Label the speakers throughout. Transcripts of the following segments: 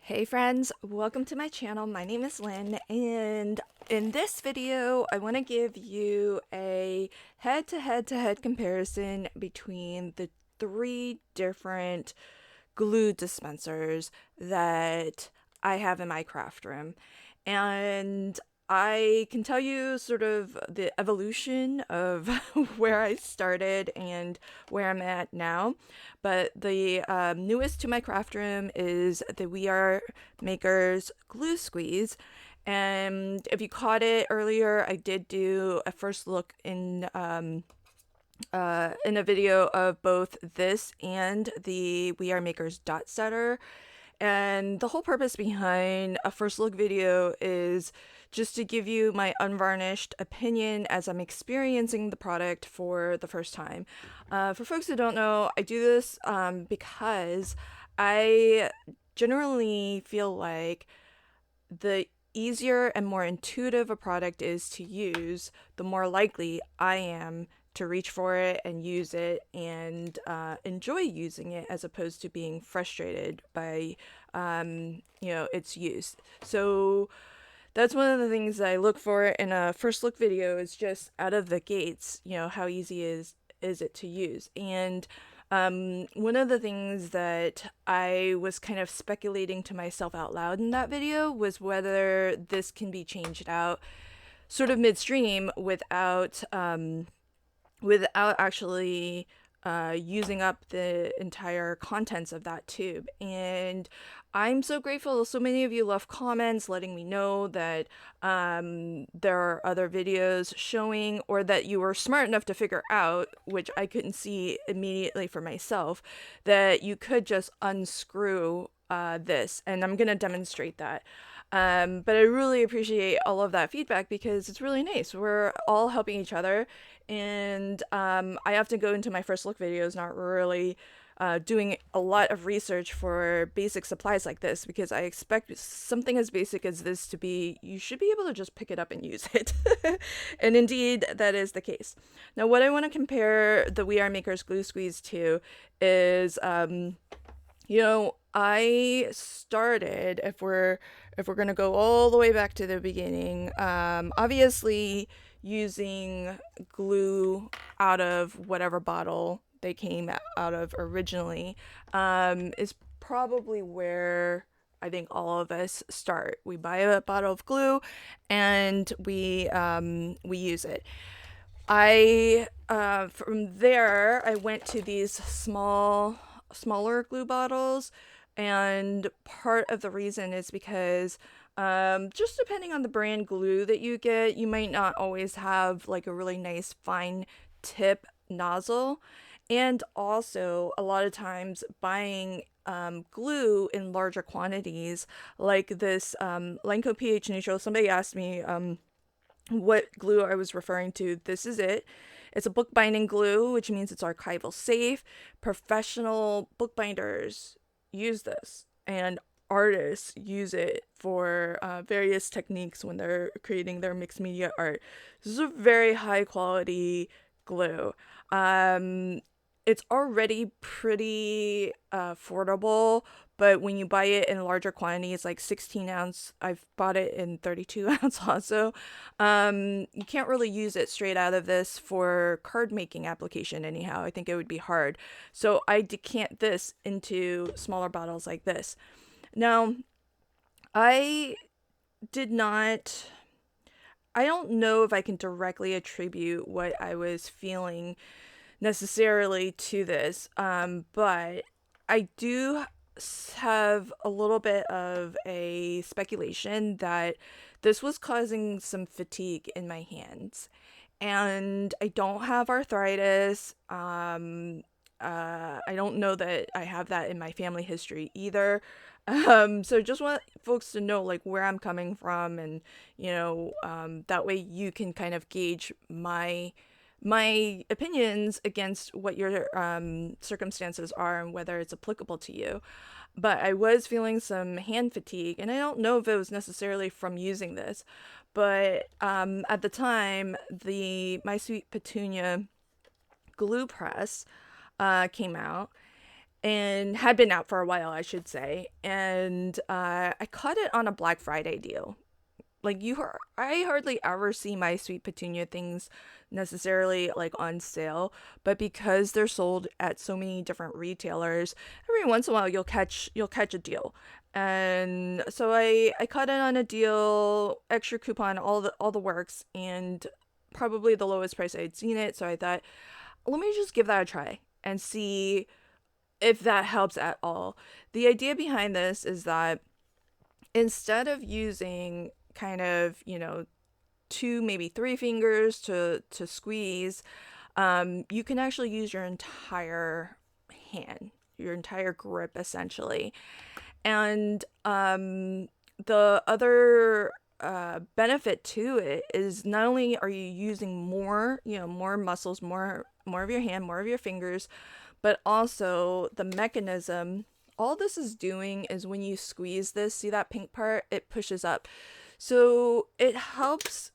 Speaker 1: Hey friends, welcome to my channel. My name is Lynn, and in this video I want to give you a head-to-head comparison between the three different glue dispensers that I have in my craft room. And I can tell you sort of the evolution of where I started and where I'm at now. But the newest to my craft room is the We Are Makers Glue Squeeze. And if you caught it earlier, I did do a first look in a video of both this and the We Are Makers dot setter. And the whole purpose behind a first look video is just to give you my unvarnished opinion as I'm experiencing the product for the first time. For folks who don't know, I do this because I generally feel like the easier and more intuitive a product is to use, the more likely I am to reach for it and use it and enjoy using it as opposed to being frustrated by its use. So that's one of the things that I look for in a first look video, is just out of the gates, how easy is it to use. And one of the things that I was kind of speculating to myself out loud in that video was whether this can be changed out sort of midstream without actually using up the entire contents of that tube. And I'm so grateful. So many of you left comments letting me know that there are other videos showing, or that you were smart enough to figure out, which I couldn't see immediately for myself, that you could just unscrew this. And I'm going to demonstrate that. But I really appreciate all of that feedback because it's really nice. We're all helping each other. And I often go into my first look videos not really doing a lot of research for basic supplies like this, because I expect something as basic as this to be, you should be able to just pick it up and use it. And indeed, that is the case. Now, what I want to compare the We Are Makers Glue Squeeze to is, I started, if we're gonna go all the way back to the beginning, obviously using glue out of whatever bottle they came out of originally, is probably where I think all of us start. We buy a bottle of glue and we use it. I from there I went to these smaller glue bottles, and part of the reason is because just depending on the brand glue that you get, you might not always have like a really nice fine tip nozzle. And also, a lot of times glue in larger quantities, like this Lenco pH neutral. Somebody asked me what glue I was referring to. This is it. It's a bookbinding glue, which means it's archival safe. Professional bookbinders use this, and artists use it for various techniques when they're creating their mixed media art. This is a very high quality glue. It's already pretty affordable, but when you buy it in larger quantities, like 16 ounce, I've bought it in 32 ounce also, you can't really use it straight out of this for card making application anyhow. I think it would be hard. So I decant this into smaller bottles like this. Now, I did not, I don't know if I can directly attribute what I was feeling necessarily to this, but I do have a little bit of a speculation that this was causing some fatigue in my hands. And I don't have arthritis. I don't know that I have that in my family history either. So just want folks to know like where I'm coming from, and that way you can kind of gauge my opinions against what your circumstances are and whether it's applicable to you. But I was feeling some hand fatigue, and I don't know if it was necessarily from using this, but at the time, the My Sweet Petunia glue press came out, and had been out for a while, I should say. And I caught it on a Black Friday deal. Like I hardly ever see My Sweet Petunia things necessarily like on sale, but because they're sold at so many different retailers, every once in a while you'll catch a deal. And so I caught it on a deal, extra coupon, all the works, and probably the lowest price I'd seen it. So I thought, let me just give that a try and see if that helps at all. The idea behind this is that instead of using kind of, two, maybe three fingers to squeeze, you can actually use your entire hand, your entire grip essentially. And the other benefit to it is not only are you using more, more muscles, more of your hand, more of your fingers, but also the mechanism. All this is doing is when you squeeze this, see that pink part? It pushes up. So it helps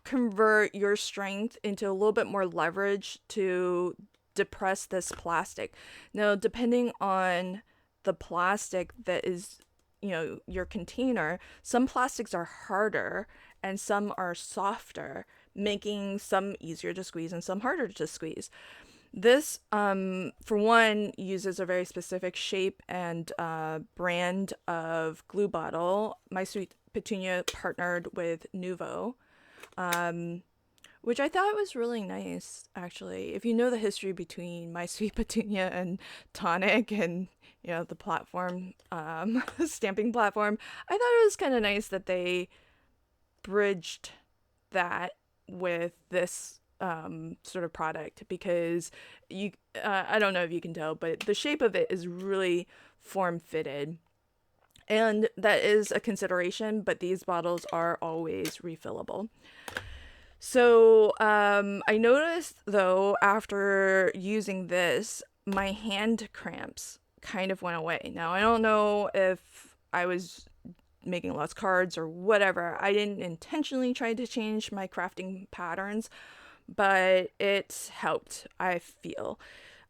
Speaker 1: convert your strength into a little bit more leverage to depress this plastic. Now, depending on the plastic that is, your container, some plastics are harder and some are softer, making some easier to squeeze and some harder to squeeze. This, for one, uses a very specific shape and brand of glue bottle. My Sweet Petunia partnered with Nuvo, um, which I thought was really nice, actually. If you know the history between My Sweet Petunia and Tonic and, the platform, stamping platform, I thought it was kind of nice that they bridged that with this sort of product because I don't know if you can tell, but the shape of it is really form fitted. And that is a consideration, but these bottles are always refillable. So I noticed though after using this, my hand cramps kind of went away. Now I don't know if I was making less cards or whatever. I didn't intentionally try to change my crafting patterns, but it helped, I feel.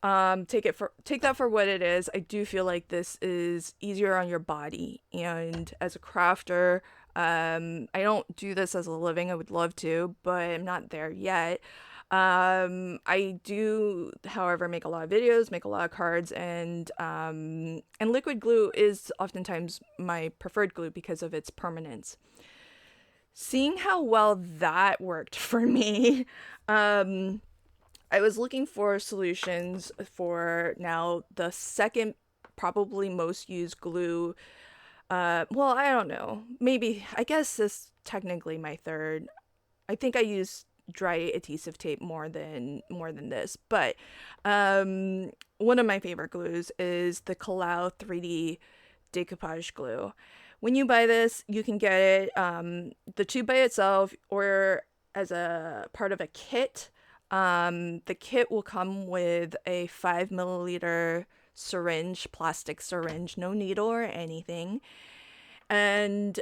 Speaker 1: Take that for what it is. I do feel like this is easier on your body, and as a crafter, I don't do this as a living. I would love to, but I'm not there yet. I do, however, make a lot of videos, make a lot of cards, and liquid glue is oftentimes my preferred glue because of its permanence. Seeing how well that worked for me, um, I was looking for solutions for now the second probably most used glue. Well, I don't know. Maybe I guess this technically my third. I think I use dry adhesive tape more than this, but one of my favorite glues is the Kalau 3D decoupage glue. When you buy this, you can get it the tube by itself or as a part of a kit. The kit will come with a 5 milliliter syringe, plastic syringe, no needle or anything. And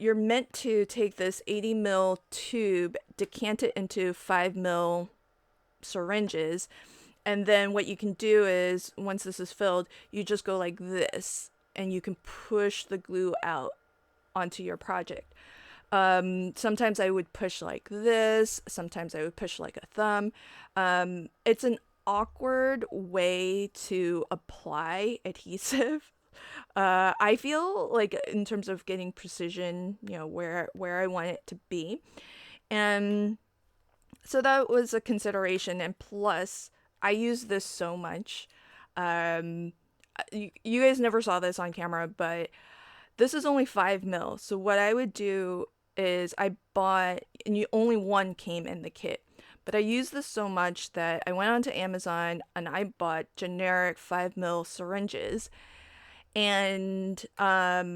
Speaker 1: you're meant to take this 80 ml tube, decant it into 5 ml syringes, and then what you can do is once this is filled, you just go like this, and you can push the glue out onto your project. Sometimes I would push like this. Sometimes I would push like a thumb. It's an awkward way to apply adhesive. I feel like in terms of getting precision, where I want it to be. And so that was a consideration. And plus, I use this so much. Um, you guys never saw this on camera, but this is only 5 mil. So what I would do is I bought, and only one came in the kit. But I used this so much that I went onto Amazon and I bought generic 5 mil syringes. And at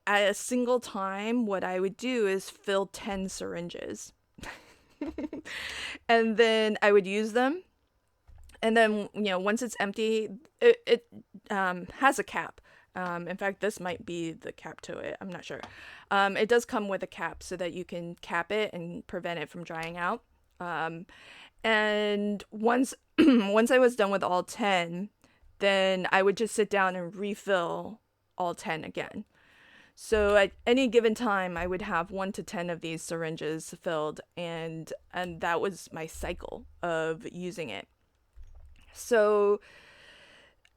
Speaker 1: a single time, what I would do is fill 10 syringes. And then I would use them. And then, once it's empty, it has a cap. In fact, this might be the cap to it. I'm not sure. It does come with a cap so that you can cap it and prevent it from drying out. And once once I was done with all 10, then I would just sit down and refill all 10 again. So at any given time, I would have 1 to 10 of these syringes filled, and that was my cycle of using it. So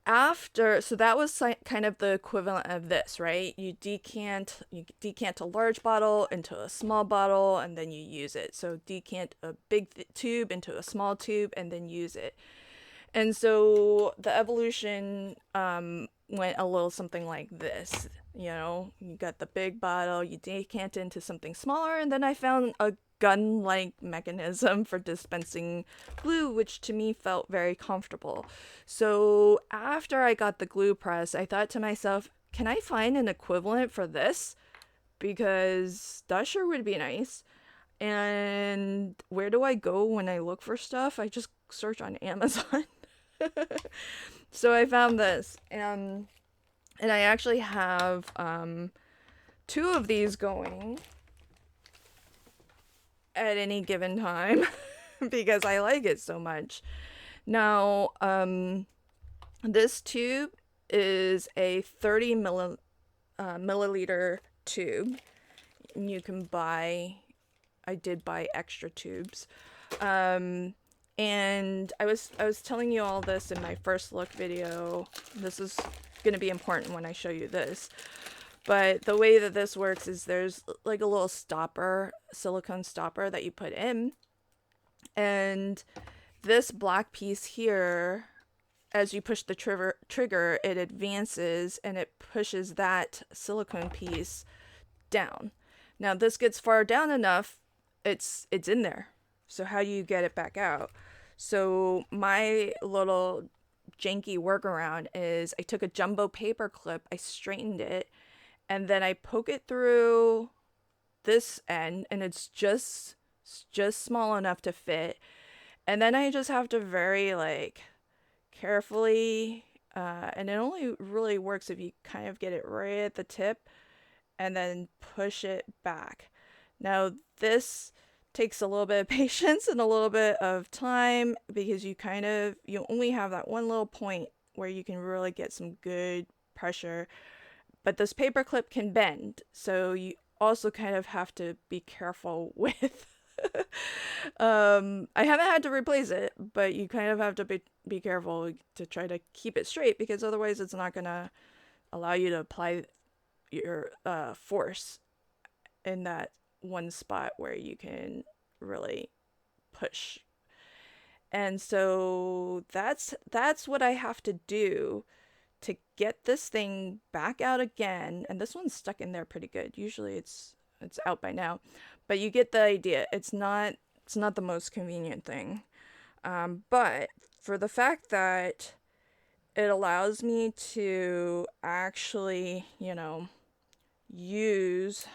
Speaker 1: so that was kind of the equivalent of this, right? You decant a large bottle into a small bottle, and then you use it. So decant a big tube into a small tube, and then use it. And so the evolution went a little something like this. You got the big bottle, you decant into something smaller, and then I found a gun-like mechanism for dispensing glue, which to me felt very comfortable. So after I got the glue press, I thought to myself, can I find an equivalent for this? Because that sure would be nice. And where do I go when I look for stuff? I just search on Amazon. So I found this, and I actually have 2 of these going at any given time because I like it so much. Now, this tube is a 30 milliliter tube. You can I did buy extra tubes. And I was telling you all this in my first look video. This is going to be important when I show you this. But the way that this works is there's like a little stopper, silicone stopper that you put in. And this black piece here, as you push the trigger, it advances and it pushes that silicone piece down. Now this gets far down enough, it's in there. So how do you get it back out? So my little janky workaround is I took a jumbo paper clip, I straightened it, and then I poke it through this end, and it's just small enough to fit. And then I just have to very carefully, and it only really works if you kind of get it right at the tip and then push it back. Now this takes a little bit of patience and a little bit of time because you only have that one little point where you can really get some good pressure. But this paper clip can bend, so you also kind of have to be careful with I haven't had to replace it, but you kind of have to be careful to try to keep it straight, because otherwise it's not gonna allow you to apply your force in that one spot where you can really push. And so that's what I have to do to get this thing back out again. And this one's stuck in there pretty good. Usually it's out by now, but you get the idea. It's not the most convenient thing, but for the fact that it allows me to actually use,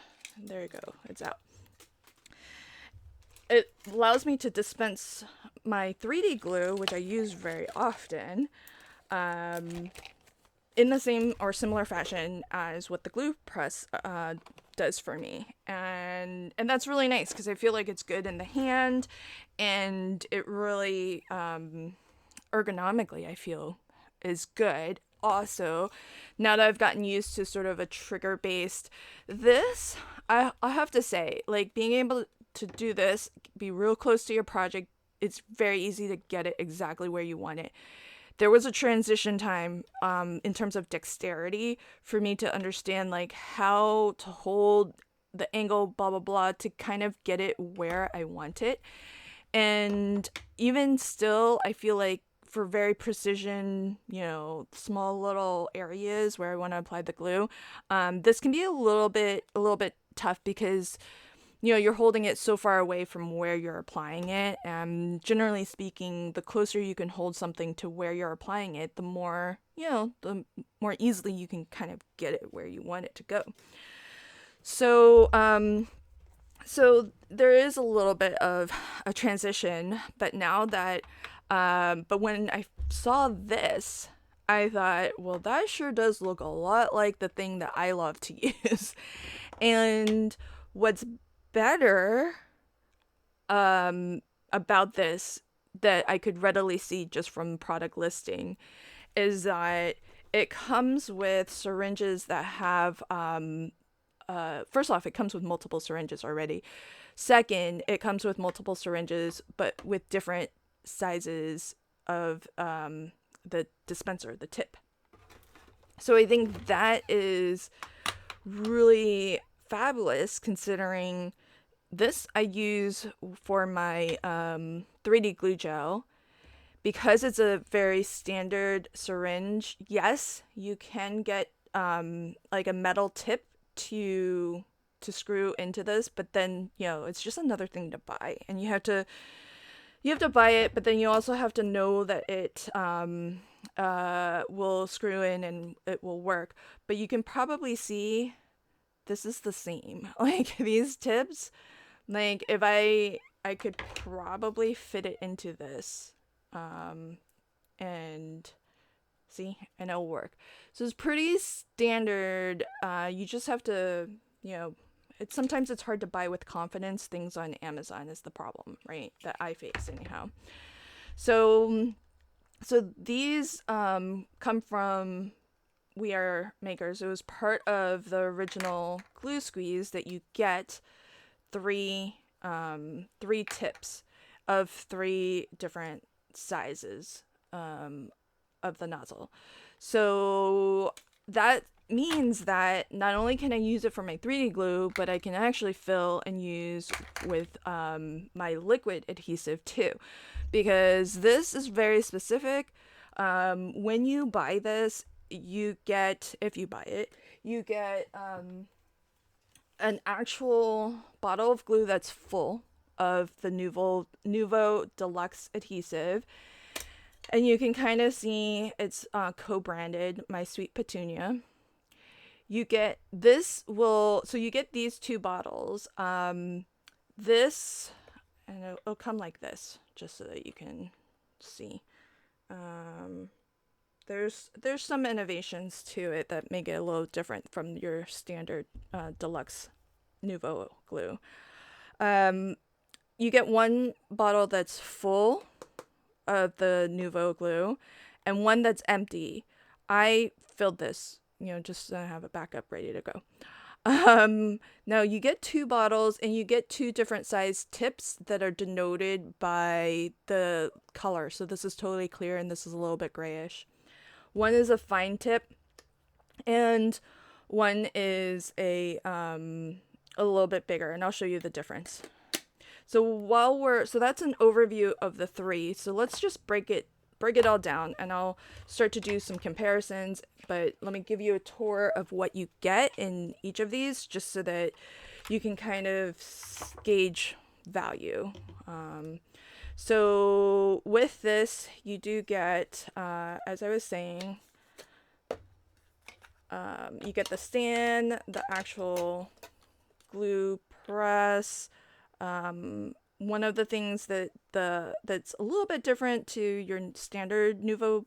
Speaker 1: there you go, it's out. It allows me to dispense my 3D glue, which I use very often, in the same or similar fashion as what the glue press does for me. And that's really nice because I feel like it's good in the hand, and it really ergonomically I feel is good. Also, now that I've gotten used to sort of a trigger-based, this, I have to say, being able to do this, be real close to your project, it's very easy to get it exactly where you want it. There was a transition time in terms of dexterity for me to understand how to hold the angle, blah, blah, blah, to kind of get it where I want it. And even still, I feel like for very precision, small little areas where I want to apply the glue, this can be a little bit tough because you're holding it so far away from where you're applying it. And generally speaking, the closer you can hold something to where you're applying it, the more easily you can kind of get it where you want it to go. So, so there is a little bit of a transition, but now that, but when I saw this, I thought, well, that sure does look a lot like the thing that I love to use. And what's better about this that I could readily see just from product listing is that it comes with syringes that have first off, it comes with multiple syringes already. Second, it comes with multiple syringes, but with different sizes of the dispenser, the tip. So I think that is really fabulous, considering this I use for my 3D glue gel. Because it's a very standard syringe, yes, you can get like a metal tip to screw into this, but then, you know, it's just another thing to buy, and you have to buy it, but then you also have to know that it will screw in and it will work. But you can probably see this is the same. Like these tips, like if I could probably fit it into this. And see, and it'll work. So it's pretty standard. You just have to, you know, sometimes it's hard to buy with confidence. Things on Amazon is the problem, right? That I face anyhow. So these come from We Are Makers. It was part of the original glue squeeze that you get three tips of 3 different sizes of the nozzle. So that means that not only can I use it for my 3D glue, but I can actually fill and use with my liquid adhesive too, because this is very specific. When you buy this, you get, if you buy it, you get an actual bottle of glue that's full of the Nuvo Deluxe adhesive. And you can kind of see it's co-branded My Sweet Petunia. You get so you get these 2 bottles. This, and it'll come like this, just so that you can see. There's some innovations to it that make it a little different from your standard deluxe Nuvo glue. You get 1 bottle that's full of the Nuvo glue and 1 that's empty. I filled this, you know, just to have a backup ready to go. Now you get 2 bottles and you get 2 different size tips that are denoted by the color. So this is totally clear and this is a little bit grayish. 1 is a fine tip and 1 is a little bit bigger, and I'll show you the difference. So so that's an overview of the 3. So let's just break it all down, and I'll start to do some comparisons, but let me give you a tour of what you get in each of these, just so that you can kind of gauge value. So with this, you do get, as I was saying, you get the stand, the actual glue press. One of the things that's a little bit different to your standard Nuvo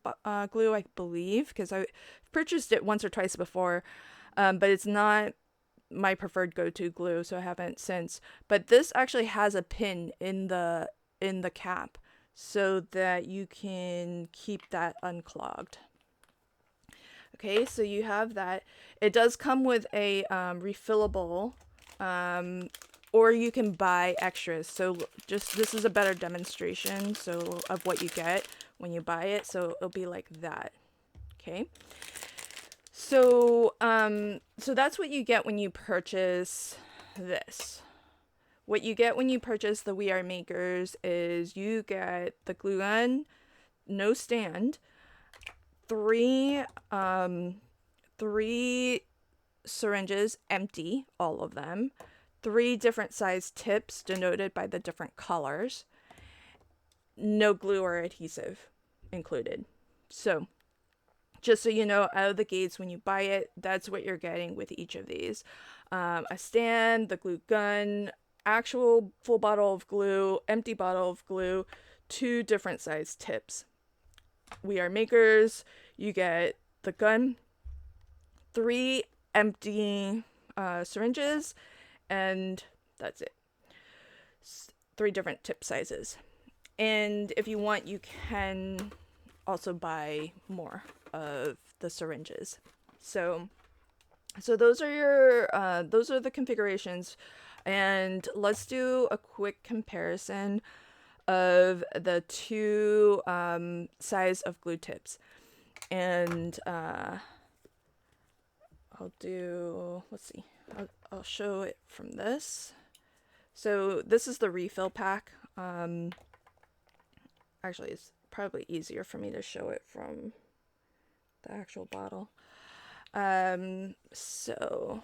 Speaker 1: glue, I believe, because I purchased it once or twice before, but it's not my preferred go-to glue, so I haven't since. But this actually has a pin in the cap so that you can keep that unclogged. Okay, so you have that. It does come with a refillable, or you can buy extras. So just, this is a better demonstration of what you get when you buy it. So it'll be like that. Okay. So so that's what you get when you purchase this. What you get when you purchase the We Are Makers is you get the glue gun, no stand, 3 syringes, empty, all of them, 3 different size tips denoted by the different colors, no glue or adhesive included. So just so you know, out of the gates when you buy it, that's what you're getting with each of these. A stand, the glue gun, actual full bottle of glue, empty bottle of glue, 2 different size tips. We Are Makers, you get the gun, 3 empty syringes, and that's it. 3 different tip sizes. And if you want, you can also buy more of the syringes. So those are your those are the configurations, and let's do a quick comparison of the two size of glue tips. And I'll do, let's see, I'll show it from this. So this is the refill pack. Actually, it's probably easier for me to show it from the actual bottle. So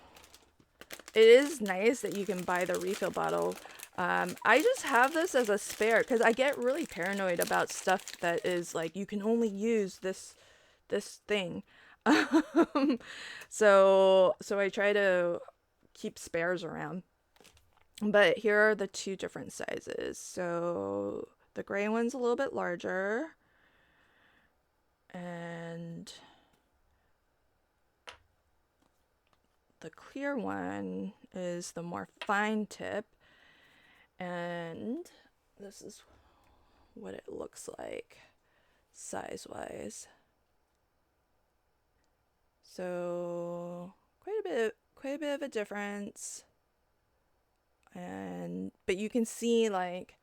Speaker 1: it is nice that you can buy the refill bottle. I just have this as a spare because I get really paranoid about stuff that is like, you can only use this thing. So I try to keep spares around. But here are the two different sizes. So the gray one's a little bit larger, and the clear one is the more fine tip, and this is what it looks like size-wise. So quite a bit of a difference. But you can see like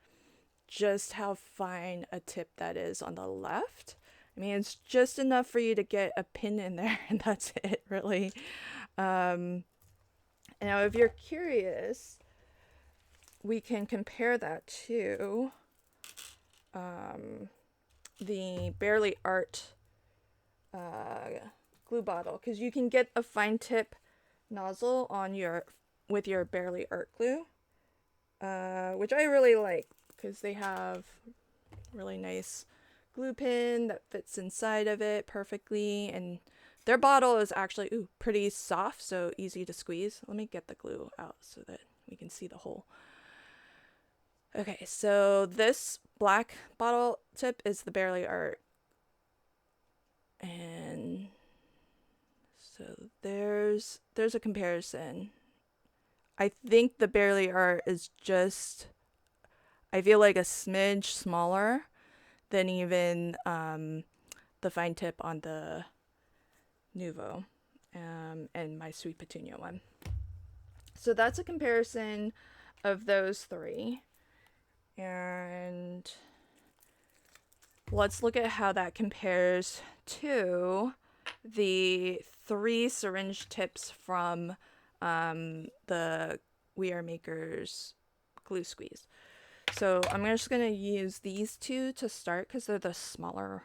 Speaker 1: just how fine a tip that is on the left. I mean, it's just enough for you to get a pin in there, and that's it, really. Now, if you're curious, we can compare that to the Barely Art glue bottle, because you can get a fine tip nozzle on with your Barely Art glue, which I really like because they have really nice glue pin that fits inside of it perfectly, and their bottle is actually pretty soft, so easy to squeeze. Let me get the glue out so that we can see the hole. Okay, so this black bottle tip is the Barely Art, and so there's a comparison. I think the Barely Art is just, I feel like a smidge smaller than even the fine tip on the Nuvo and My Sweet Petunia one. So that's a comparison of those three. And let's look at how that compares to the 3 syringe tips from the We Are Makers glue squeeze. So I'm just gonna use these two to start because they're the smaller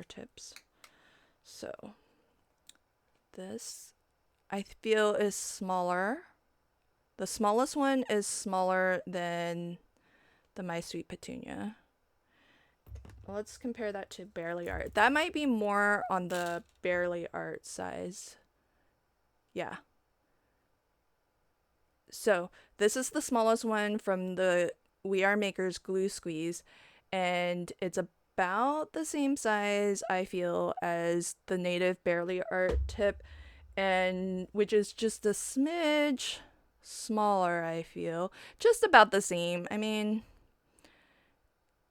Speaker 1: tips. So this I feel is smaller. The smallest one is smaller than the My Sweet Petunia. Let's compare that to Barely Art. That might be more on the Barely Art size. Yeah. So this is the smallest one from the We Are Makers glue squeeze, and it's about the same size, I feel, as the native Barely Art tip, and which is just a smidge smaller, I feel. Just about the same. I mean,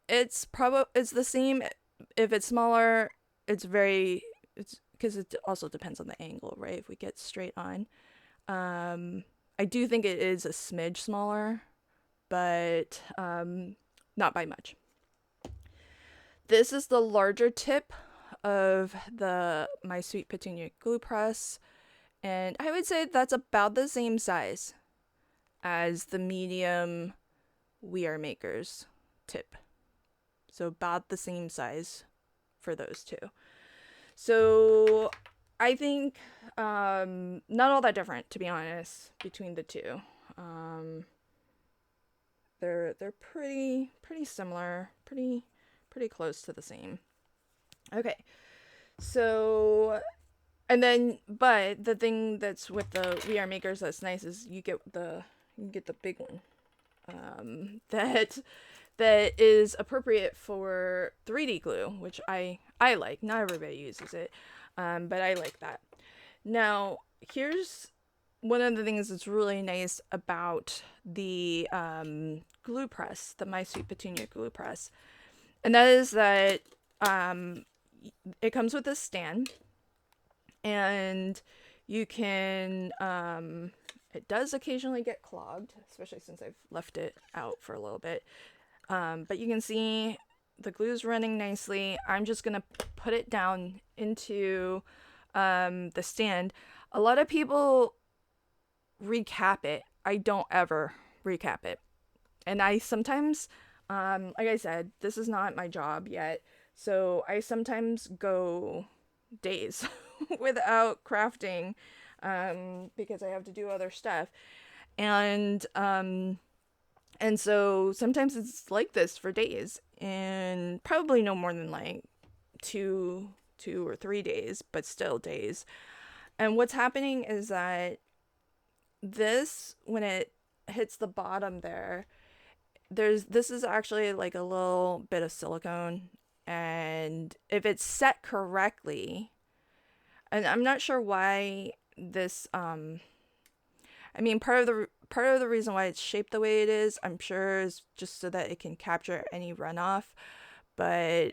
Speaker 1: it's the same. If it's smaller, it's because it also depends on the angle, right? If we get straight on, I do think it is a smidge smaller, but not by much. This is the larger tip of the My Sweet Petunia glue press, and I would say that's about the same size as the medium We Are Makers tip. So about the same size for those two. So I think not all that different, to be honest, between the two. They're pretty similar, pretty close to the same. Okay, so and then but the thing that's with the We Are Makers that's nice is you get the big one that is appropriate for 3D glue, which I like. Not everybody uses it, but I like that. Now, here's one of the things that's really nice about the glue press, the My Sweet Petunia glue press, and that is that um, it comes with a stand, and you can, it does occasionally get clogged, especially since I've left it out for a little bit. But you can see the glue's running nicely. I'm just gonna put it down into the stand. A lot of people recap it. I don't ever recap it. And I sometimes, like I said, this is not my job yet. So I sometimes go days without crafting because I have to do other stuff. And and so sometimes it's like this for days, and probably no more than like two or 3 days, but still days. And what's happening is that this, when it hits the bottom there, this is actually like a little bit of silicone, and if it's set correctly, and I'm not sure why this I mean, part of the reason why it's shaped the way it is, I'm sure, is just so that it can capture any runoff. But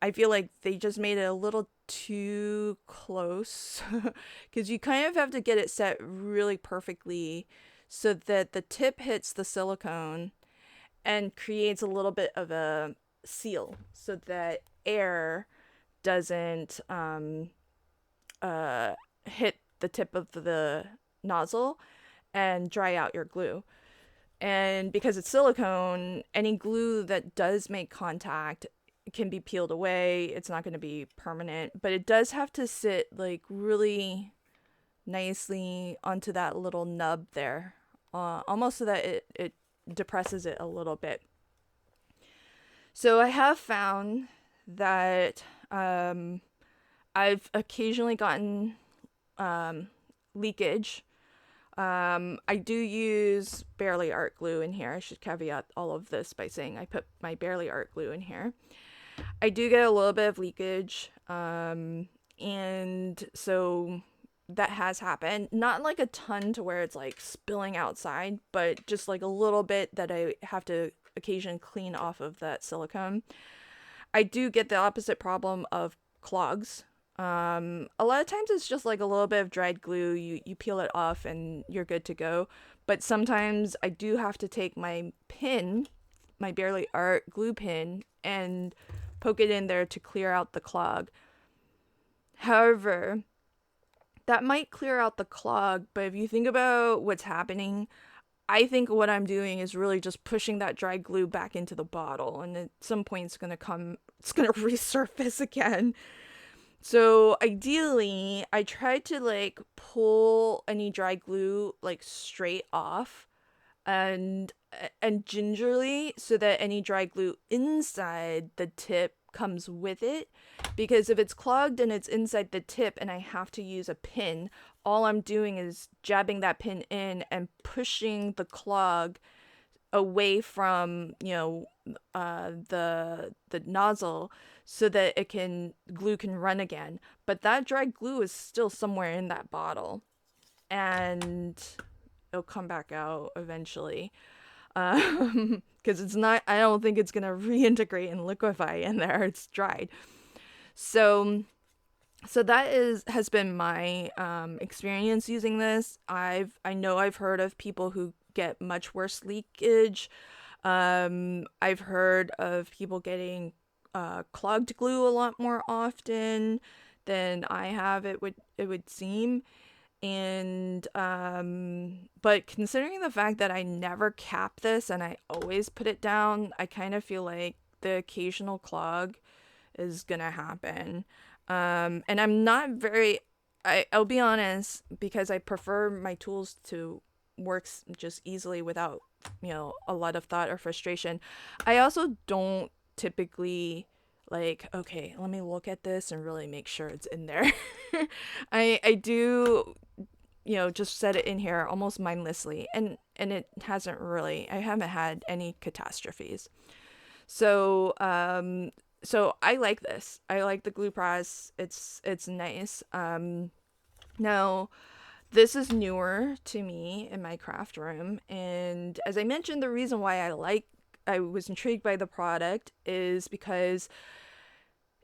Speaker 1: I feel like they just made it a little too close because you kind of have to get it set really perfectly so that the tip hits the silicone and creates a little bit of a seal so that air doesn't hit the tip of the nozzle and dry out your glue. And because it's silicone, any glue that does make contact can be peeled away. It's not going to be permanent, but it does have to sit like really nicely onto that little nub there, almost so that it depresses it a little bit. So I have found that I've occasionally gotten leakage. I do use Barely Art glue in here. I should caveat all of this by saying I put my Barely Art glue in here. I do get a little bit of leakage, and so that has happened. Not like a ton to where it's like spilling outside, but just like a little bit that I have to occasionally clean off of that silicone. I do get the opposite problem of clogs. A lot of times it's just like a little bit of dried glue. You peel it off and you're good to go. But sometimes I do have to take my pin, my Barely Art glue pin, and poke it in there to clear out the clog. However, that might clear out the clog, but if you think about what's happening, I think what I'm doing is really just pushing that dry glue back into the bottle, and at some point it's gonna resurface again. So ideally, I try to like pull any dry glue like straight off and gingerly so that any dry glue inside the tip comes with it, because if it's clogged and it's inside the tip and I have to use a pin, all I'm doing is jabbing that pin in and pushing the clog away from, the nozzle so that glue can run again. But that dry glue is still somewhere in that bottle, and it'll come back out eventually. Because it's not, I don't think it's gonna reintegrate and liquefy in there. It's dried. So that has been my experience using this. I know I've heard of people who get much worse leakage. I've heard of people getting clogged glue a lot more often than I have, it would seem. And but considering the fact that I never cap this and I always put it down, I kind of feel like the occasional clog is gonna happen. And I'm not very, I'll be honest, because I prefer my tools to work just easily without, a lot of thought or frustration. I also don't typically like, okay, let me look at this and really make sure it's in there. I do, just set it in here almost mindlessly, and it hasn't really, I haven't had any catastrophes. So so I like this. I like the glue press. It's nice. Now this is newer to me in my craft room, and as I mentioned, the reason why I was intrigued by the product is because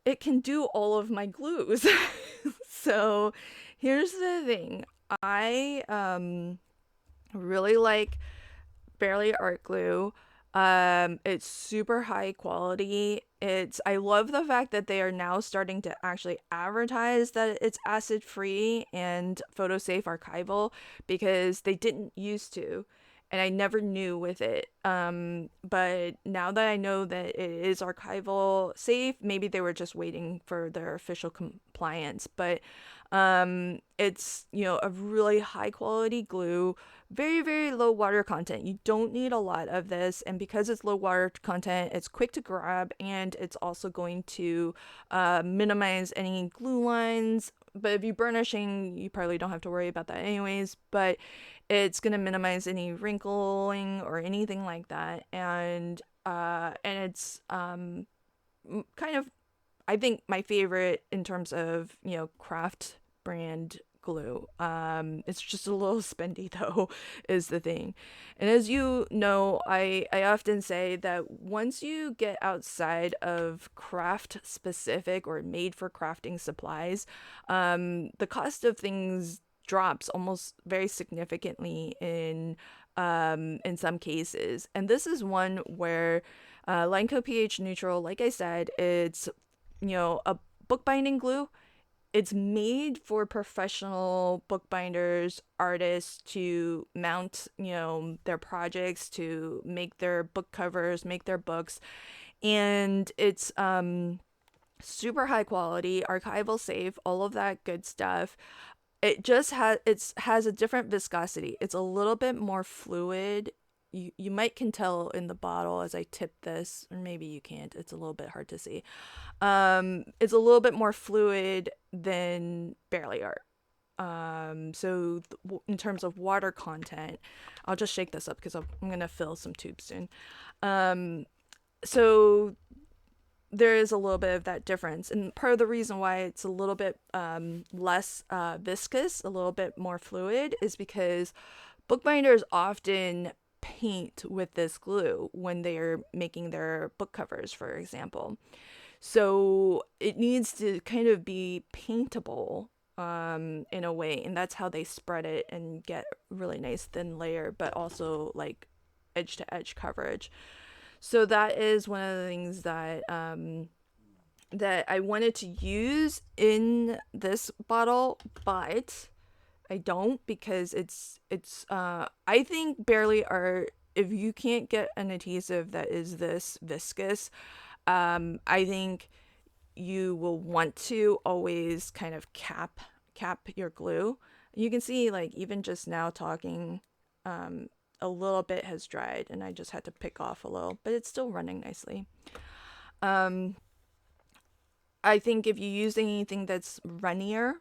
Speaker 1: it can do all of my glues. So here's the thing. I really like Barely Art Glue. It's super high quality. I love the fact that they are now starting to actually advertise that it's acid free and photo safe archival, because they didn't used to. And I never knew with it. But now that I know that it is archival safe, maybe they were just waiting for their official compliance. But it's, a really high quality glue, very, very low water content. You don't need a lot of this. And because it's low water content, it's quick to grab, and it's also going to minimize any glue lines. But if you're burnishing, you probably don't have to worry about that anyways. But it's going to minimize any wrinkling or anything like that. And it's kind of, I think, my favorite in terms of, craft brand glue. It's just a little spendy though, is the thing. And as you know, I often say that once you get outside of craft specific or made for crafting supplies, the cost of things drops almost very significantly in some cases. And this is one where Lineco pH neutral, like I said, it's, a bookbinding glue. It's made for professional bookbinders, artists to mount, their projects, to make their book covers, make their books. And it's super high quality, archival safe, all of that good stuff. It just has a different viscosity. It's a little bit more fluid. You might can tell in the bottle as I tip this, or maybe you can't. It's a little bit hard to see. It's a little bit more fluid than Barely Art. So in terms of water content, I'll just shake this up because I'm gonna fill some tubes soon. So there is a little bit of that difference, and part of the reason why it's a little bit less viscous, a little bit more fluid, is because bookbinders often paint with this glue when they're making their book covers, for example. So it needs to kind of be paintable in a way, and that's how they spread it and get really nice thin layer, but also like edge to edge coverage. So that is one of the things that I wanted to use in this bottle, but I don't, because I think Barely Art, if you can't get an adhesive that is this viscous, I think you will want to always kind of cap your glue. You can see, like, even just now talking, a little bit has dried, and I just had to pick off a little, but it's still running nicely. I think if you use anything that's runnier,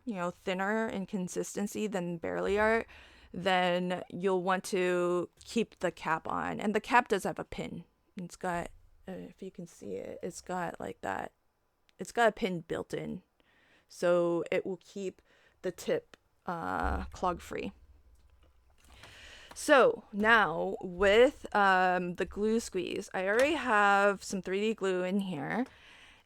Speaker 1: thinner in consistency than Barely Art, then you'll want to keep the cap on. And the cap does have a pin. It's got, if you can see it, it's got like that. It's got a pin built in, so it will keep the tip clog free. So now with the glue squeeze, I already have some 3D glue in here.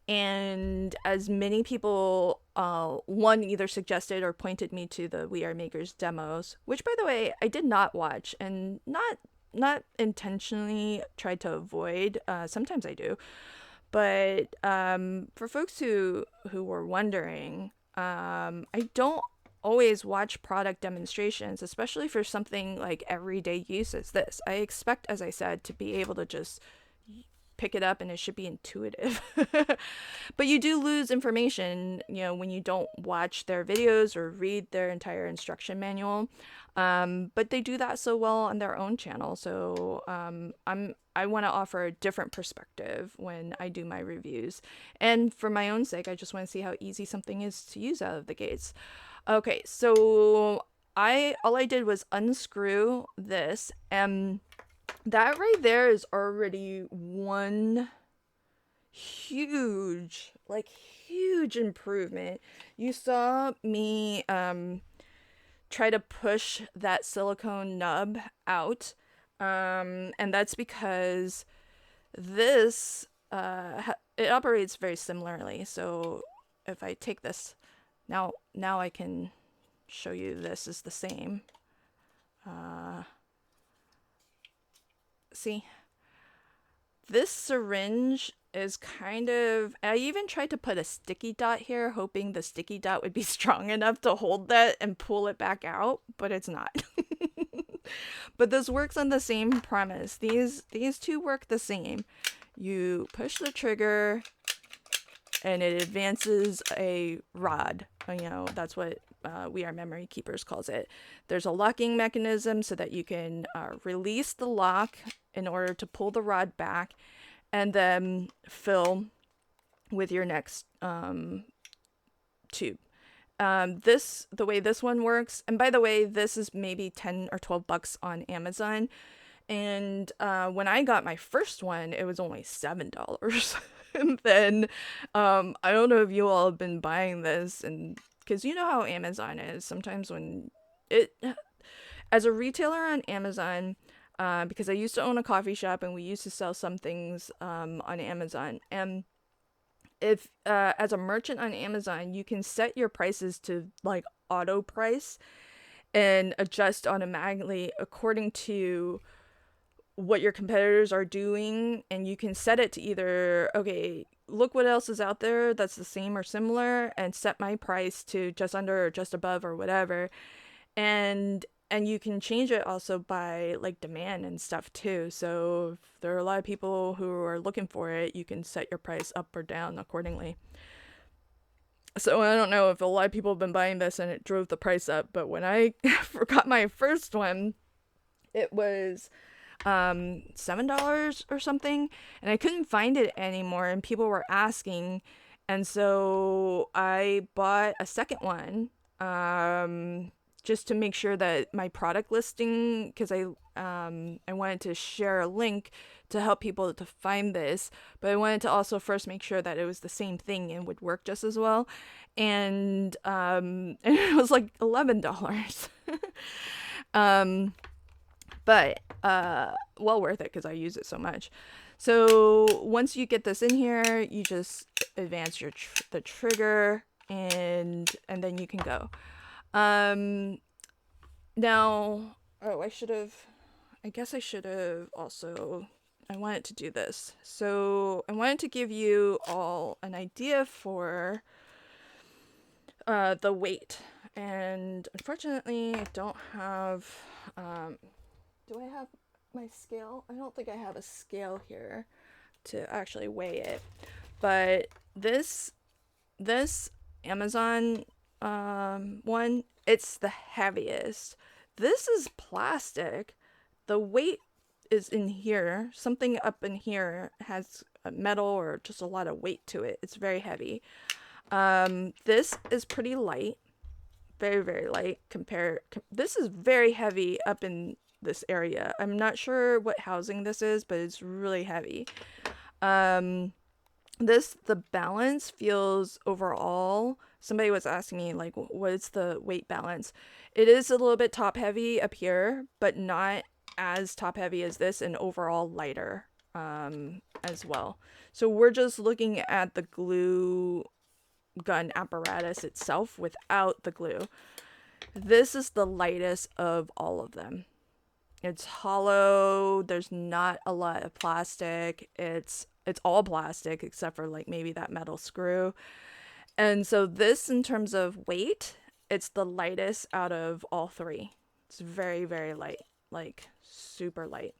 Speaker 1: And as many people, one either suggested or pointed me to the We Are Makers demos, which, by the way, I did not watch, and not intentionally tried to avoid. Sometimes I do, but for folks who were wondering, I don't always watch product demonstrations, especially for something like everyday use as this. I expect, as I said, to be able to just pick it up and it should be intuitive. But you do lose information, when you don't watch their videos or read their entire instruction manual. But they do that so well on their own channel. So I want to offer a different perspective when I do my reviews. And for my own sake, I just want to see how easy something is to use out of the gates. Okay, so all I did was unscrew this, and that right there is already one huge improvement. You saw me try to push that silicone nub out, and that's because this it operates very similarly. So if I take this, now I can show you this is the same. See, this syringe is kind of, I even tried to put a sticky dot here, hoping the sticky dot would be strong enough to hold that and pull it back out, but it's not. But this works on the same premise. These two work the same. You push the trigger and it advances a rod. You know, that's what We Are Memory Keepers calls it. There's a locking mechanism so that you can release the lock in order to pull the rod back and then fill with your next tube. The way this one works, and by the way, this is maybe 10 or 12 bucks on Amazon. And when I got my first one, it was only $7. And then I don't know if you all have been buying this, and because you know how Amazon is. Sometimes when as a retailer on Amazon, because I used to own a coffee shop and we used to sell some things on Amazon, and if as a merchant on Amazon, you can set your prices to like auto price and adjust automatically according to what your competitors are doing, and you can set it to either, okay, look what else is out there that's the same or similar, and set my price to just under or just above or whatever. And you can change it also by like demand and stuff too. So if there are a lot of people who are looking for it, you can set your price up or down accordingly. So I don't know if a lot of people have been buying this and it drove the price up, but when I forgot my first one, it was $7 or something, and I couldn't find it anymore, and people were asking, and so I bought a second one, just to make sure that my product listing, because I wanted to share a link to help people to find this, but I wanted to also first make sure that it was the same thing and would work just as well, and it was like $11. But well worth it because I use it so much. So once you get this in here, you just advance the trigger, and then you can go. Now, I guess I should have also, I wanted to do this. So I wanted to give you all an idea for the weight. And unfortunately, I don't have, do I have my scale? I don't think I have a scale here to actually weigh it. But this Amazon one, it's the heaviest. This is plastic. The weight is in here. Something up in here has metal or just a lot of weight to it. It's very heavy. This is pretty light. Very, very light. This is very heavy up in this area. I'm not sure what housing this is, but it's really heavy. The balance feels overall, somebody was asking me like, what is the weight balance? It is a little bit top heavy up here, but not as top heavy as this, and overall lighter as well. So we're just looking at the glue gun apparatus itself without the glue. This is the lightest of all of them. It's hollow. There's not a lot of plastic. It's all plastic except for like maybe that metal screw. And so this, in terms of weight, it's the lightest out of all three. It's very, very light, like super light.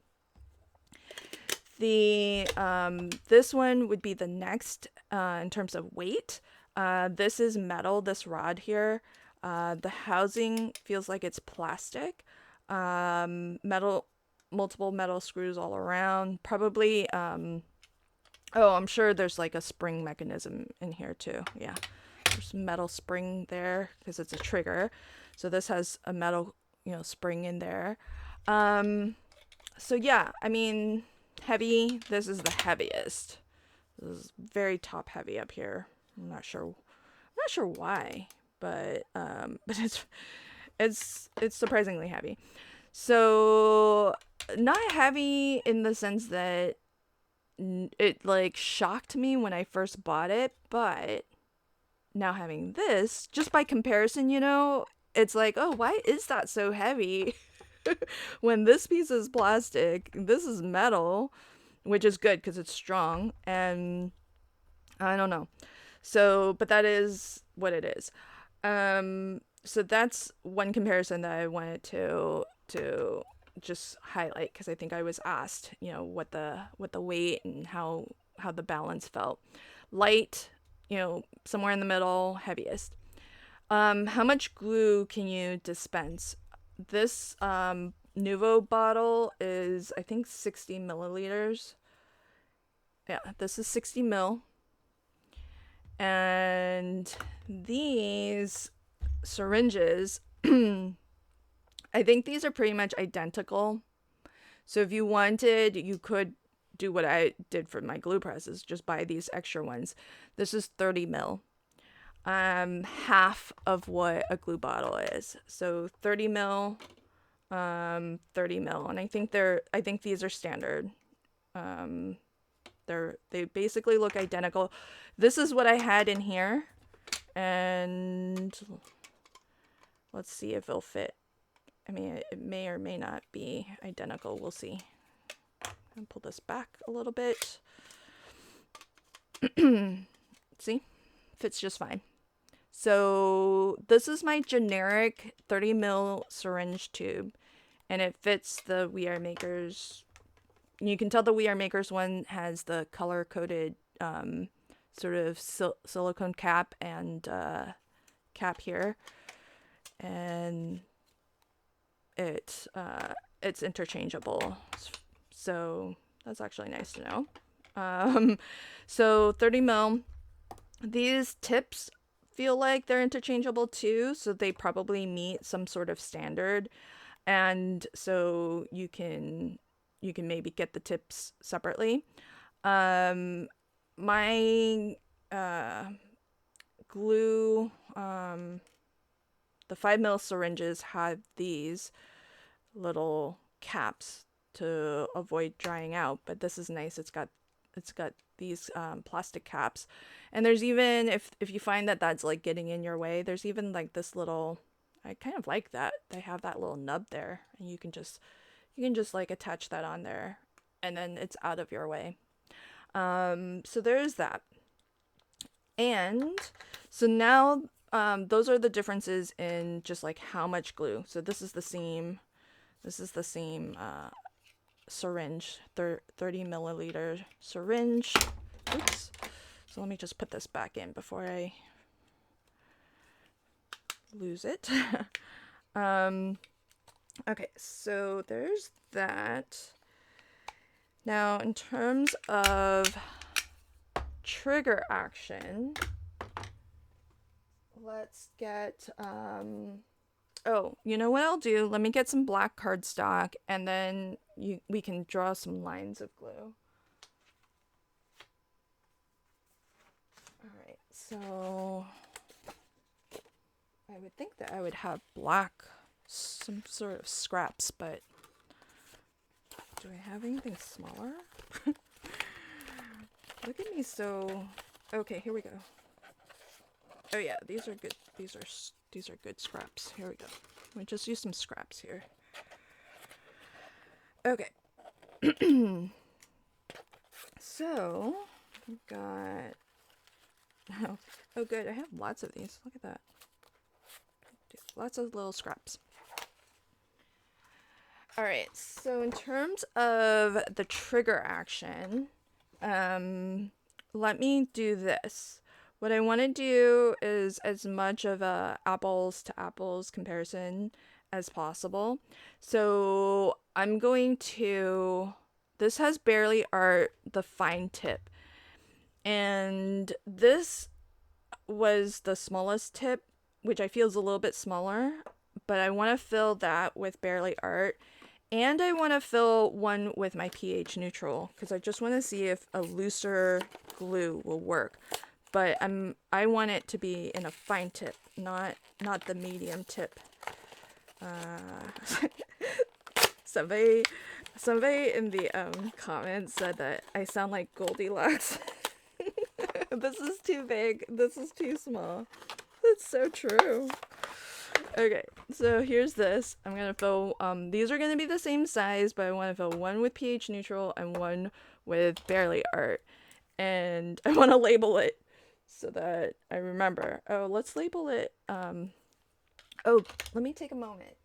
Speaker 1: This one would be the next in terms of weight. This is metal, this rod here. The housing feels like it's plastic. Metal, multiple metal screws all around. Probably, I'm sure there's like a spring mechanism in here too. Yeah, there's metal spring there because it's a trigger. So this has a metal, spring in there. So yeah, I mean, heavy. This is the heaviest. This is very top heavy up here. I'm not sure why, but it's surprisingly heavy. So not heavy in the sense that it like shocked me when I first bought it, but now having this, just by comparison, you know, it's like, oh, why is that so heavy? When this piece is plastic, this is metal, which is good because it's strong, and I don't know. So, but that is what it is. So that's one comparison that I wanted to just highlight because I think I was asked, you know, what the weight and how the balance felt. Light, you know, somewhere in the middle, heaviest. How much glue can you dispense? This Nuvo bottle is, I think, 60 milliliters. Yeah, this is 60 mil. And these syringes, I think these are pretty much identical. So if you wanted, you could do what I did for my glue presses, just buy these extra ones. This is 30 mil. Half of what a glue bottle is. So 30 mil, 30 mil. And I think these are standard. They basically look identical. This is what I had in here, and let's see if it'll fit. I mean, it may or may not be identical. We'll see. And pull this back a little bit. See? Fits just fine. So this is my generic 30 mil syringe tube, and it fits the We Are Makers. You can tell the We Are Makers one has the color coded sort of silicone cap and cap here, and it's interchangeable. So that's actually nice to know. So 30 mil. These tips feel like they're interchangeable too, so they probably meet some sort of standard, and so you can maybe get the tips separately. My glue, the 5 mil syringes have these little caps to avoid drying out, but this is nice. It's got these plastic caps, and there's even, if you find that that's like getting in your way, there's even like this little, I kind of like that they have that little nub there, and you can just like attach that on there, and then it's out of your way. So there's that. And so now those are the differences in just like how much glue. So this is the same syringe, 30 milliliter syringe. Oops. So let me just put this back in before I lose it. Okay, so there's that. Now, in terms of trigger action, let's get, oh, you know what I'll do? Let me get some black cardstock, and then we can draw some lines of glue. Alright, so I would think that I would have black, some sort of scraps, but do I have anything smaller? Look at me so... Okay, here we go. Oh yeah, these are good. These are good scraps. Here we go. Let me just use some scraps here. Okay. So, we've got... Oh good, I have lots of these. Look at that. Lots of little scraps. Alright, so in terms of the trigger action, let me do this. What I want to do is as much of a apples to apples comparison as possible. So I'm going to, this has Barely Art, the fine tip. And this was the smallest tip, which I feel is a little bit smaller, but I want to fill that with Barely Art. And I want to fill one with my pH neutral because I just want to see if a looser glue will work. But I want it to be in a fine tip, not the medium tip. Savez. Somebody in the comments said that I sound like Goldilocks. This is too big. This is too small. That's so true. Okay, so here's this. I'm gonna fill, these are gonna be the same size, but I wanna fill one with pH neutral and one with barely art. And I wanna label it so that I remember. Oh, let's label it, oh, let me take a moment.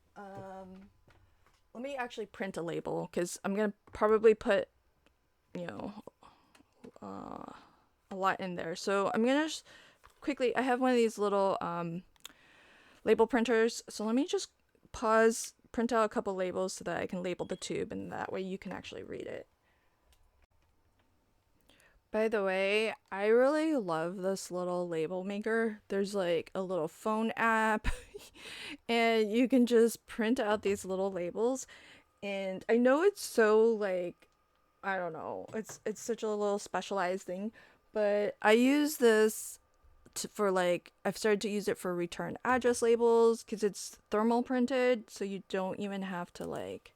Speaker 1: Let me actually print a label, because I'm gonna probably put, you know, a lot in there. So I'm gonna just quickly, I have one of these little, label printers, so let me just pause, print out a couple labels so that I can label the tube, and that way you can actually read it. By the way, I really love this little label maker. There's like a little phone app and you can just print out these little labels. And I know it's so like, I don't know, it's such a little specialized thing, but I use this for like, I've started to use it for return address labels because it's thermal printed, so you don't even have to like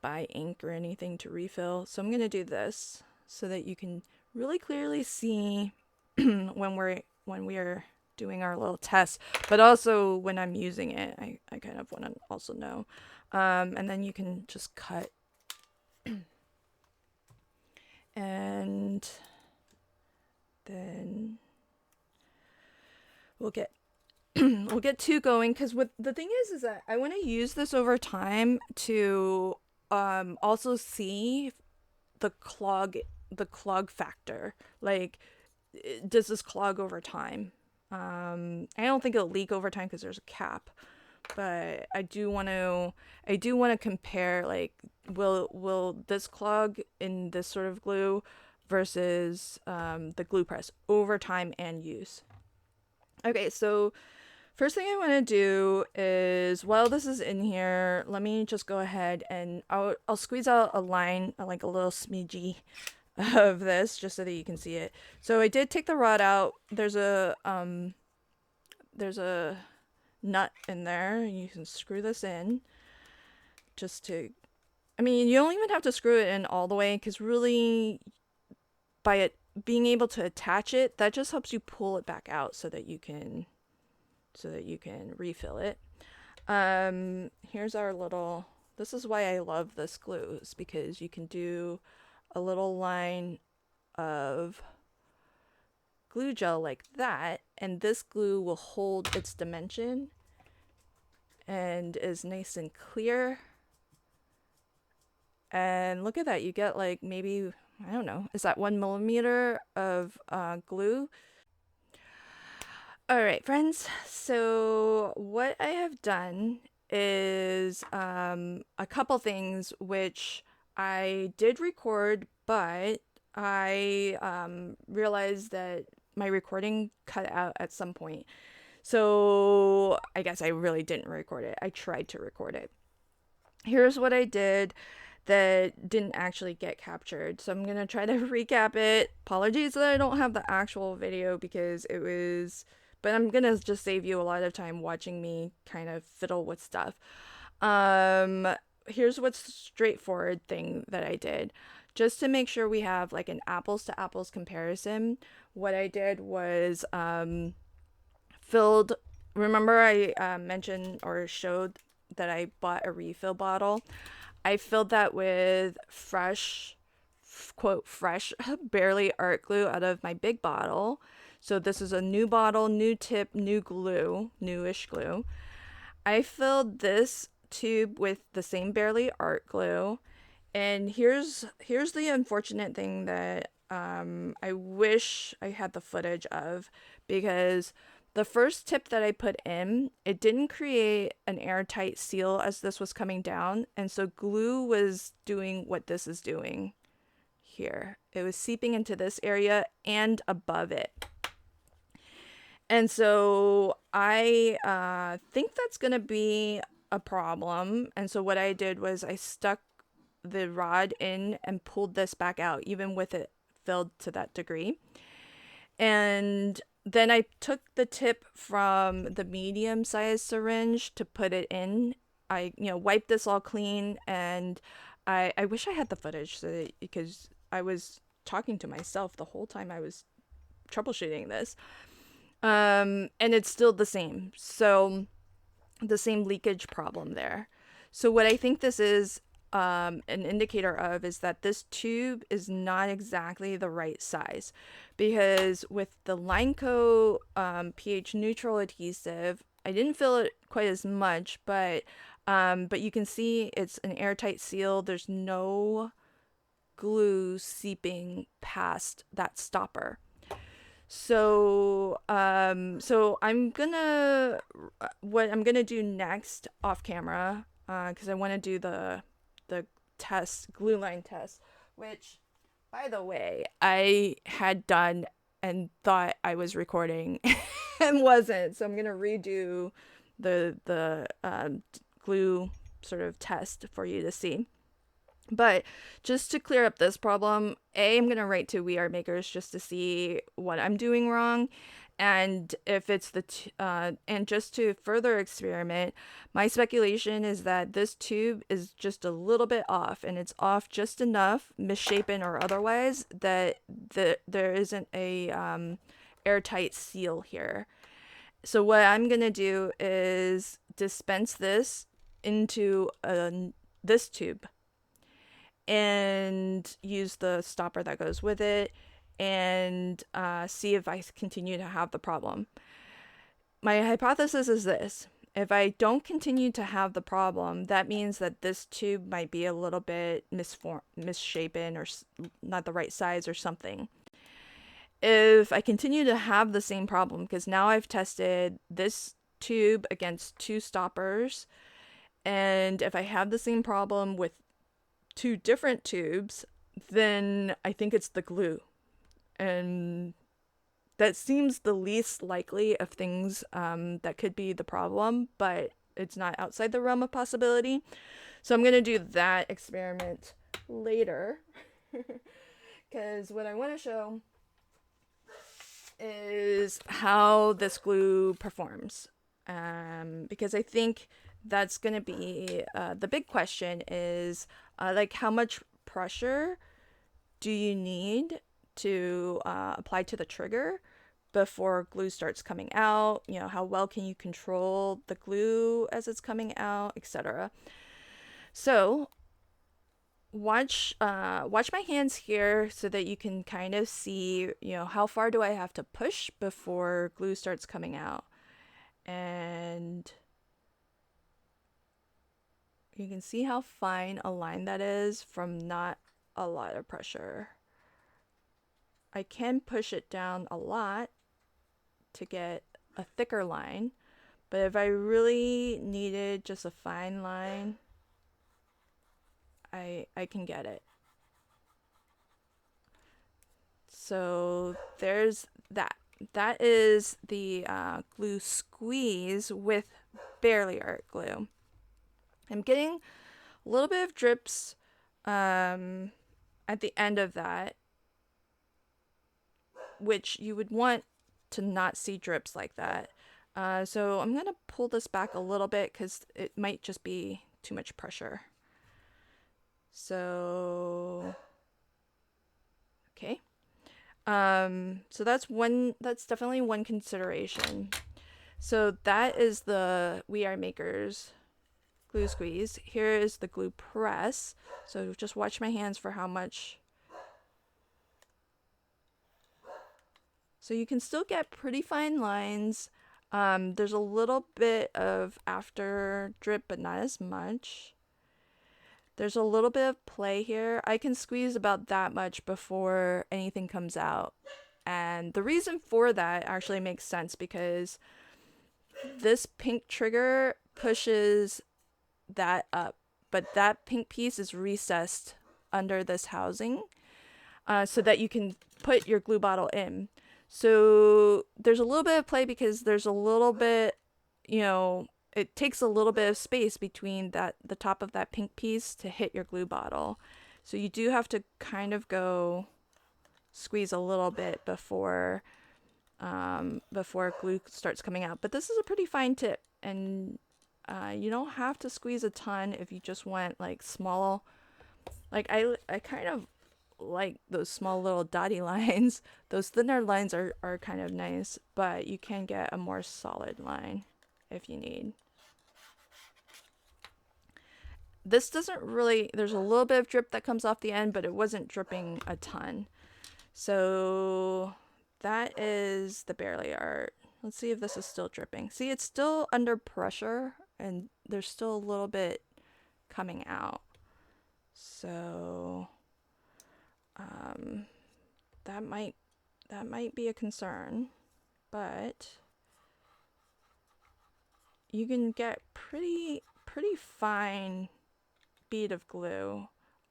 Speaker 1: buy ink or anything to refill. So I'm gonna do this so that you can really clearly see when we are doing our little test, but also when I'm using it, I kind of want to also know. And then you can just cut and then we'll get we'll get two going, because what the thing is that I want to use this over time to also see the clog factor. Like, does this clog over time? I don't think it'll leak over time because there's a cap, but I do want to compare, like, will this clog in this sort of glue versus the glue press over time and use. Okay, so first thing I want to do is, while this is in here, let me just go ahead and I'll squeeze out a line, like a little smidgy of this, just so that you can see it. So I did take the rod out. There's a nut in there, and you can screw this in just to, I mean, you don't even have to screw it in all the way, because really, by it being able to attach it, that just helps you pull it back out so that you can refill it. Here's our little, this is why I love this glue, is because you can do a little line of glue gel like that, and this glue will hold its dimension and is nice and clear. And look at that, you get like maybe, I don't know, is that 1 millimeter of glue? All right, friends, so what I have done is a couple things which I did record, but I realized that my recording cut out at some point. So I guess I really didn't record it. I tried to record it. Here's what I did that didn't actually get captured. So I'm going to try to recap it. Apologies that I don't have the actual video, because it was, but I'm going to just save you a lot of time watching me kind of fiddle with stuff. Here's what's straightforward thing that I did. Just to make sure we have like an apples to apples comparison, what I did was filled, remember I mentioned or showed that I bought a refill bottle. I filled that with fresh, quote, fresh, barely art glue out of my big bottle. So this is a new bottle, new tip, new glue, newish glue. I filled this tube with the same barely art glue. And here's the unfortunate thing that I wish I had the footage of, because the first tip that I put in, it didn't create an airtight seal as this was coming down, and so glue was doing what this is doing here. It was seeping into this area and above it. And so I think that's going to be a problem. And so what I did was I stuck the rod in and pulled this back out, even with it filled to that degree. And then I took the tip from the medium sized syringe to put it in. I, wiped this all clean, and I wish I had the footage so that, because I was talking to myself the whole time I was troubleshooting this. And it's still the same. So the same leakage problem there. So what I think this is an indicator of is that this tube is not exactly the right size, because with the Lineco pH neutral adhesive, I didn't feel it quite as much, but you can see it's an airtight seal. There's no glue seeping past that stopper. So I'm gonna what I'm gonna do next off camera, because I want to do the test, glue line test, which, by the way, I had done and thought I was recording and wasn't. So I'm gonna redo the glue sort of test for you to see. But just to clear up this problem, I'm going to write to We Are Makers just to see what I'm doing wrong. And if it's and just to further experiment, my speculation is that this tube is just a little bit off, and it's off just enough, misshapen or otherwise, that there isn't a airtight seal here. So what I'm going to do is dispense this into this tube and use the stopper that goes with it, and see if I continue to have the problem. My hypothesis is this: if I don't continue to have the problem, that means that this tube might be a little bit misshapen, or not the right size or something. If I continue to have the same problem, because now I've tested this tube against 2 stoppers, and if I have the same problem with 2 different tubes, then I think it's the glue. And that seems the least likely of things that could be the problem, but it's not outside the realm of possibility. So I'm going to do that experiment later, because what I want to show is how this glue performs. Because I think that's going to be the big question is, like, how much pressure do you need to apply to the trigger before glue starts coming out? You know, how well can you control the glue as it's coming out, etc. So watch my hands here so that you can kind of see, you know, how far do I have to push before glue starts coming out. And you can see how fine a line that is from not a lot of pressure. I can push it down a lot to get a thicker line, but if I really needed just a fine line, I can get it. So there's that. That is the glue squeeze with barely art glue. I'm getting a little bit of drips at the end of that, which you would want to not see drips like that. So I'm going to pull this back a little bit because it might just be too much pressure. So, okay. So that's definitely one consideration. So that is the We Are Makers glue squeeze. Here is the glue press. So just watch my hands for how much. So you can still get pretty fine lines. There's a little bit of after drip, but not as much. There's a little bit of play here. I can squeeze about that much before anything comes out. And the reason for that actually makes sense because this pink trigger pushes that up, but that pink piece is recessed under this housing so that you can put your glue bottle in. So there's a little bit of play because there's a little bit, you know, it takes a little bit of space between the top of that pink piece to hit your glue bottle. So you do have to kind of go squeeze a little bit before glue starts coming out. But this is a pretty fine tip, and you don't have to squeeze a ton if you just want like small Like I kind of like those small little dotty lines. Those thinner lines are kind of nice, but you can get a more solid line if you need. This doesn't really, there's a little bit of drip that comes off the end, but it wasn't dripping a ton. So that is the barely art. Let's see if this is still dripping. See, it's still under pressure and there's still a little bit coming out. So that might be a concern, but you can get pretty fine bead of glue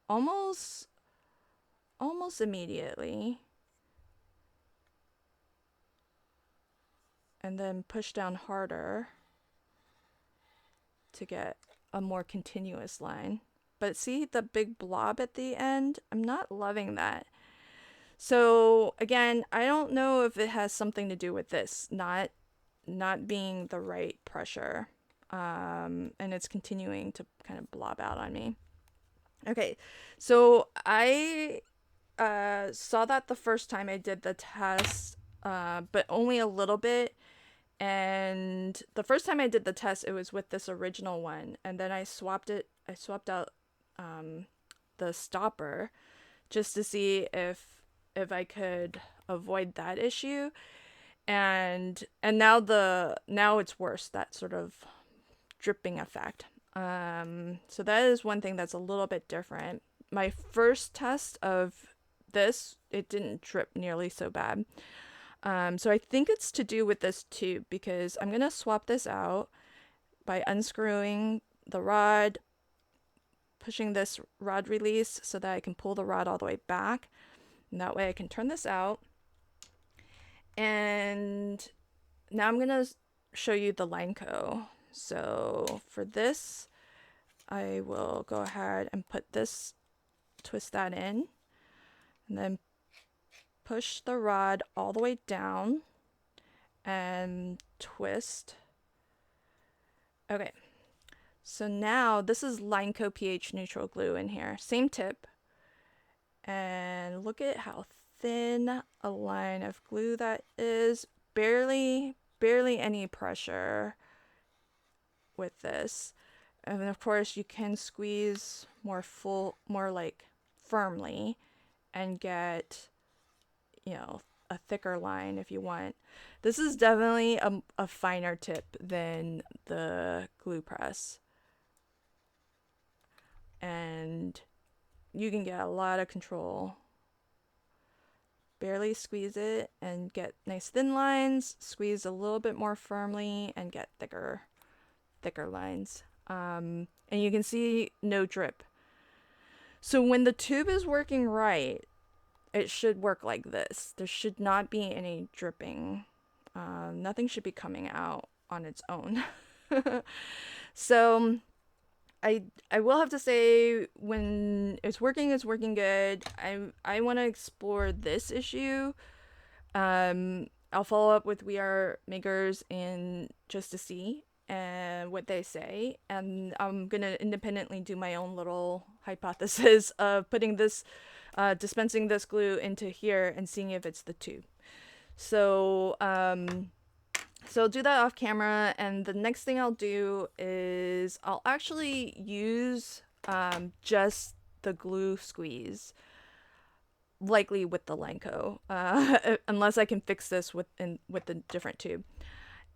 Speaker 1: almost immediately, and then push down harder to get a more continuous line. But see the big blob at the end? I'm not loving that. So again, I don't know if it has something to do with this not being the right pressure, and it's continuing to kind of blob out on me. Okay, so I saw that the first time I did the test, but only a little bit. And the first time I did the test, it was with this original one, and then I swapped out the stopper just to see if I could avoid that issue. And now it's worse, that sort of dripping effect. So that is one thing that's a little bit different. My first test of this, it didn't drip nearly so bad. So I think it's to do with this tube, because I'm gonna swap this out by unscrewing the rod, pushing this rod release so that I can pull the rod all the way back, and that way I can turn this out. And now I'm gonna show you the line co. So for this, I will go ahead and twist that in, and then push the rod all the way down and twist. Okay, so now this is Lineco pH neutral glue in here, same tip, and look at how thin a line of glue that is. Barely any pressure with this. And of course you can squeeze more like firmly and get, a thicker line if you want. This is definitely a finer tip than the glue press, and you can get a lot of control. Barely squeeze it and get nice thin lines, squeeze a little bit more firmly and get thicker lines. And you can see no drip. So when the tube is working right, it should work like this. There should not be any dripping. Nothing should be coming out on its own. So I will have to say, when it's working good. I want to explore this issue. I'll follow up with We Are Makers and just to see and what they say, and I'm gonna independently do my own little hypothesis of putting this dispensing this glue into here and seeing if it's the tube. So so I'll do that off camera, and the next thing I'll do is I'll actually use just the glue squeeze, likely with the Lenco, unless I can fix this with the different tube,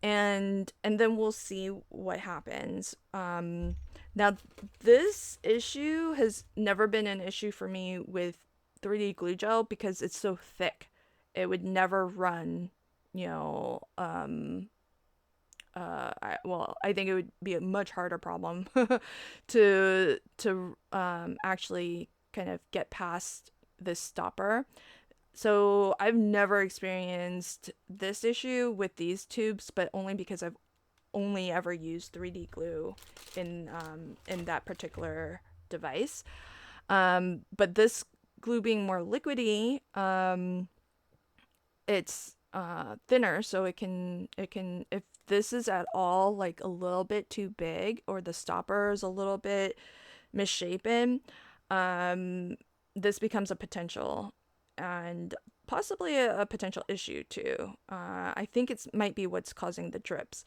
Speaker 1: and then we'll see what happens. Now this issue has never been an issue for me with 3D glue gel because it's so thick. It would never run, I think it would be a much harder problem to actually kind of get past this stopper. So I've never experienced this issue with these tubes, but only because I've only ever used 3D glue in that particular device. But this glue being more liquidy, it's thinner, so it can if this is at all like a little bit too big or the stopper is a little bit misshapen, this becomes a potential and possibly a potential issue too. I think it might be what's causing the drips.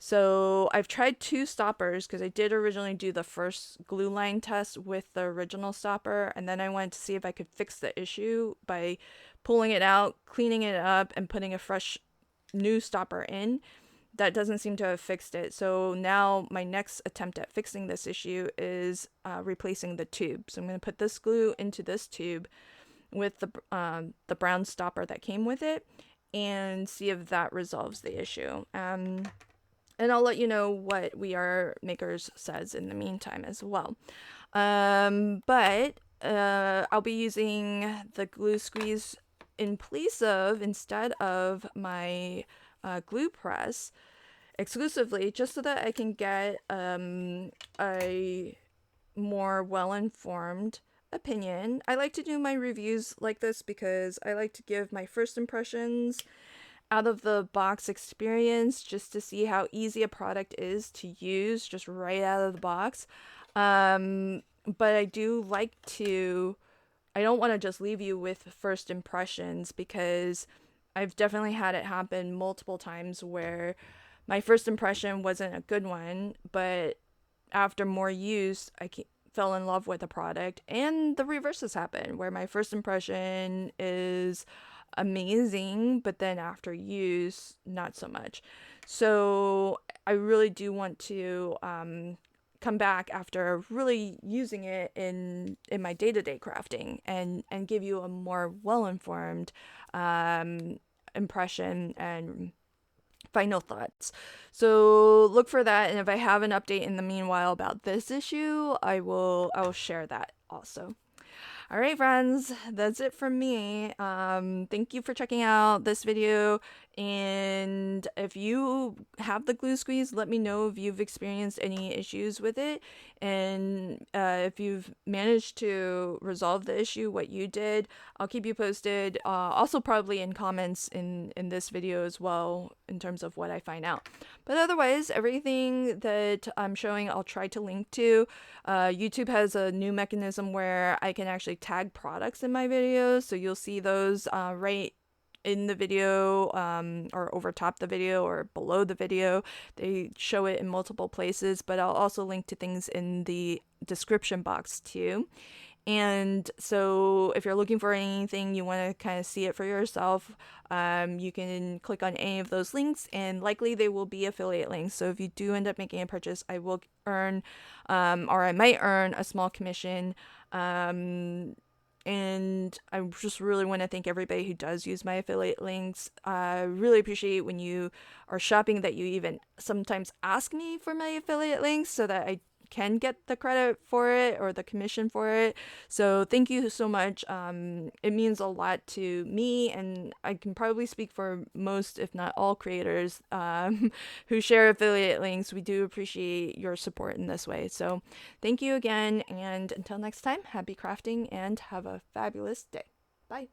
Speaker 1: So I've tried two stoppers because I did originally do the first glue line test with the original stopper, and then I wanted to see if I could fix the issue by pulling it out, cleaning it up, and putting a fresh new stopper in. That doesn't seem to have fixed it. So now my next attempt at fixing this issue is replacing the tube. So I'm going to put this glue into this tube with the brown stopper that came with it and see if that resolves the issue. And I'll let you know what We Are Makers says in the meantime as well. But I'll be using the glue squeeze instead of my glue press exclusively, just so that I can get a more well-informed opinion. I like to do my reviews like this because I like to give my first impressions out of the box experience, just to see how easy a product is to use just right out of the box. But I do like to, I don't want to just leave you with first impressions, because I've definitely had it happen multiple times where my first impression wasn't a good one, but after more use, fell in love with the product, and the reverse has happened where my first impression is amazing, but then after use, not so much. So I really do want to come back after really using it in my day-to-day crafting and give you a more well-informed impression and final thoughts. So look for that, and if I have an update in the meanwhile about this issue, I will share that also. All right, friends, that's it from me. Thank you for checking out this video. And if you have the glue squeeze, let me know if you've experienced any issues with it. And if you've managed to resolve the issue, what you did, I'll keep you posted. Also probably in comments in this video as well, in terms of what I find out. But otherwise, everything that I'm showing, I'll try to link to. YouTube has a new mechanism where I can actually tag products in my videos, so you'll see those right in the video, or over top the video or below the video. They show it in multiple places, but I'll also link to things in the description box too. And so if you're looking for anything, you want to kind of see it for yourself, you can click on any of those links, and likely they will be affiliate links. So if you do end up making a purchase, I will earn, or I might earn a small commission. And I just really want to thank everybody who does use my affiliate links. I really appreciate when you are shopping that you even sometimes ask me for my affiliate links so that I can get the credit for it or the commission for it. So thank you so much. It means a lot to me, and I can probably speak for most, if not all, creators who share affiliate links. We do appreciate your support in this way. So thank you again, and until next time, happy crafting and have a fabulous day. Bye.